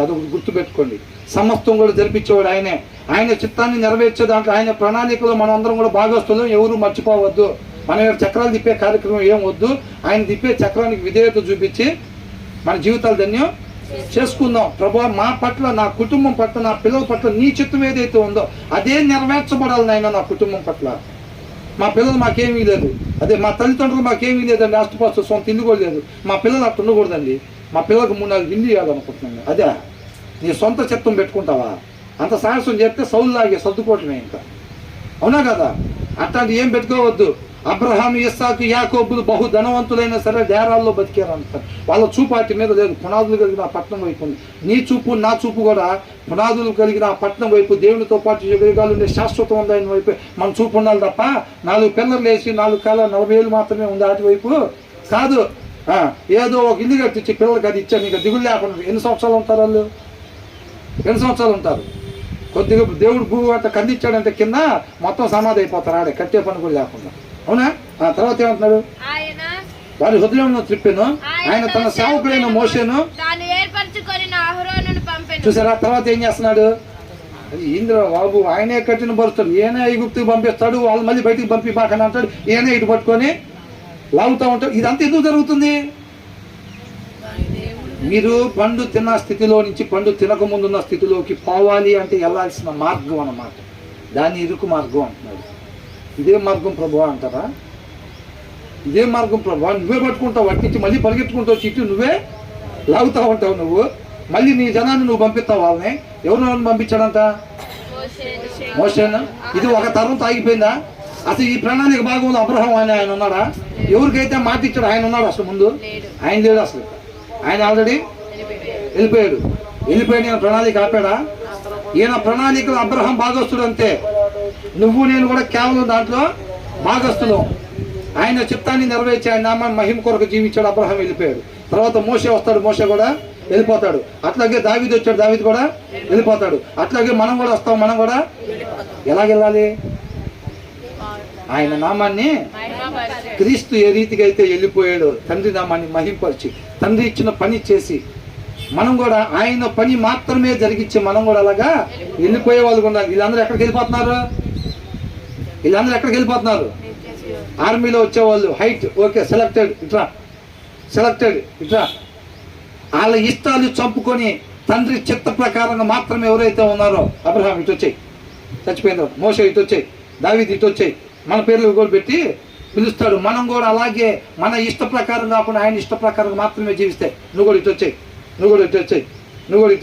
అదొకటి గుర్తుపెట్టుకోండి. సమస్తం కూడా జరిపించేవాడు ఆయనే. ఆయన చిత్తాన్ని నెరవేర్చే దాంట్లో ఆయన ప్రణాళికలో మనం అందరం కూడా భాగస్తులం. ఎవరు మర్చిపోవద్దు. మన చక్రాలు తిప్పే కార్యక్రమం ఏం వద్దు. ఆయన తిప్పే చక్రానికి విధేయత చూపించి మన జీవితాలు ధన్యం చేసుకుందాం. ప్రభువా, మా పట్ల, నా కుటుంబం పట్ల, నా పిల్లల పట్ల నీ చిత్తం ఏదైతే ఉందో అదే నెరవేర్చబడాలి నాయన. నా కుటుంబం పట్ల, మా పిల్లలు మాకేమీ లేదు, అదే మా తల్లిదండ్రులు మాకేమీ లేదండి, ఆస్తుపాస్తు సొంత ఇల్లు కూడా లేదు. మా పిల్లలు అట్లా ఉండకూడదండి. మా పిల్లలకు 3-4 ఇల్లు ఇవ్వాలనుకుంటున్నాను. అదే నీ సొంత చిత్తం పెట్టుకుంటావా? అంత సాహసం చేస్తే సౌలులాగే సర్దుకోవటమే ఇంకా. అవునా కదా? అట్లాంటి ఏం పెట్టుకోవద్దు. అబ్రహాం, ఇస్సాకు, యాకోబులు బహు ధనవంతులైనా సరే డేరాల్లో బతికారు అంటారు. వాళ్ళ చూపు వాటి మీద లేదు. పునాదులు కలిగిన ఆ పట్టణం వైపు ఉంది. నీ చూపు, నా చూపు కూడా పునాదులు కలిగిన ఆ పట్టణం వైపు, దేవునితో పాటు యుగాలు ఉండే శాశ్వతం ఉంది ఆయన వైపు మన చూపు ఉండాలి తప్ప 4 పిల్లలు వేసి 4 కాల 40 ఏళ్ళు మాత్రమే ఉంది అటు వైపు కాదు. ఏదో ఒక ఇల్లు కట్టించి పిల్లలకి అది ఇచ్చాను నీకు దిగులు లేకుండా. ఎన్ని సంవత్సరాలు ఉంటారు వాళ్ళు? ఎన్ని సంవత్సరాలు ఉంటారు? కొద్దిగా దేవుడు భూమి అంతా కందిచ్చాడంటే కింద మొత్తం సమాధి అయిపోతారు ఆడే, కట్టే పని కూడా లేకుండా. అవునా? తర్వాత ఏమంటున్నాడు? వారి హృదయంలో త్రిప్పెను, ఆయన తన సేవకుడైన మోషేను చూసారా. తర్వాత ఏం చేస్తున్నాడు? ఇంద్ర బాబు ఆయనే కట్టిన పరుస్తాడు, ఈయనే ఐగుప్తుకి పంపిస్తాడు, వాళ్ళు మళ్ళీ బయటికి పంపి బాకని అంటాడు, ఈయనే ఇటు పట్టుకొని లాగుతూ ఉంటాడు. ఇదంతా ఎందుకు జరుగుతుంది? మీరు పండు తిన్న స్థితిలో నుంచి పండు తినకముందున్న స్థితిలోకి పోవాలి అంటే వెళ్ళాల్సిన మార్గం అన్నమాట. దాన్ని ఇరుకు మార్గం అంటున్నాడు. ఇదే మార్గం ప్రభువా అంటారా? ఇదే మార్గం ప్రభువా? నువ్వే పట్టుకుంటావు, అట్టించి మళ్ళీ పరిగెత్తుకుంటావు, చిట్టు నువ్వే లాగుతూ ఉంటావు. నువ్వు మళ్ళీ నీ జనాన్ని నువ్వు పంపిస్తావు. వాళ్ళని ఎవరు పంపించాడంట? మోషేను. ఇది ఒక తరం తాగిపోయిందా? అసలు ఈ ప్రణాళిక భాగంలో అబ్రహాం అని ఆయన ఉన్నాడా? ఎవరికైతే మాట ఇచ్చాడు ఆయన ఉన్నాడు అసలు ముందు? ఆయన లేడు అసలు. ఆయన ఆల్రెడీ వెళ్ళిపోయాడు. ఈయన ప్రణాళిక ఆపాడా? ఈయన ప్రణాళికలు అబ్రహాం భాగస్తుడు అంతే. నువ్వు నేను కూడా కేవలం దాంట్లో భాగస్తులు. ఆయన చిత్తాన్ని నెరవేర్చి ఆయన నామాన్ని మహిమ కొరకు జీవించాడు. అబ్రహాం వెళ్ళిపోయాడు. తర్వాత మోషే వస్తాడు, మోషే కూడా వెళ్ళిపోతాడు. అట్లాగే దావీదు వచ్చాడు, దావీదు కూడా వెళ్ళిపోతాడు. అట్లాగే మనం కూడా వస్తాం, మనం కూడా ఎలాగెళ్ళాలి? ఆయన నామాన్ని, క్రీస్తు ఏ రీతిగా అయితే వెళ్ళిపోయాడు తండ్రి నామాన్ని మహింపరిచి తండ్రి ఇచ్చిన పని చేసి మనం కూడా ఆయన పని మాత్రమే జరిగించి మనం కూడా అలాగా వెళ్ళిపోయే వాళ్ళు ఉండాలి. వీళ్ళందరూ ఎక్కడికి వెళ్ళిపోతున్నారు? వీళ్ళందరూ ఎక్కడికి వెళ్ళిపోతున్నారు? ఆర్మీలో వచ్చేవాళ్ళు హైట్ ఓకే, సెలెక్టెడ్ ఇట్రా వాళ్ళ ఇష్టాలు చంపుకొని తండ్రి చిత్త ప్రకారంగా మాత్రమే ఎవరైతే ఉన్నారో, అబ్రహాం ఇటు వచ్చాయి చచ్చిపోయిన, మోషే ఇటు వచ్చాయి, దావీదు ఇటు వచ్చాయి, మన పేర్లు కూడా పెట్టి పిలుస్తాడు. మనం కూడా అలాగే మన ఇష్ట ప్రకారం కాకుండా ఆయన ఇష్ట ప్రకారం మాత్రమే జీవిస్తే నువ్వు కూడా ఇటు వచ్చాయి, నువ్వు కూడా ఇటు వచ్చాయి, నువ్వు కూడా ఇటు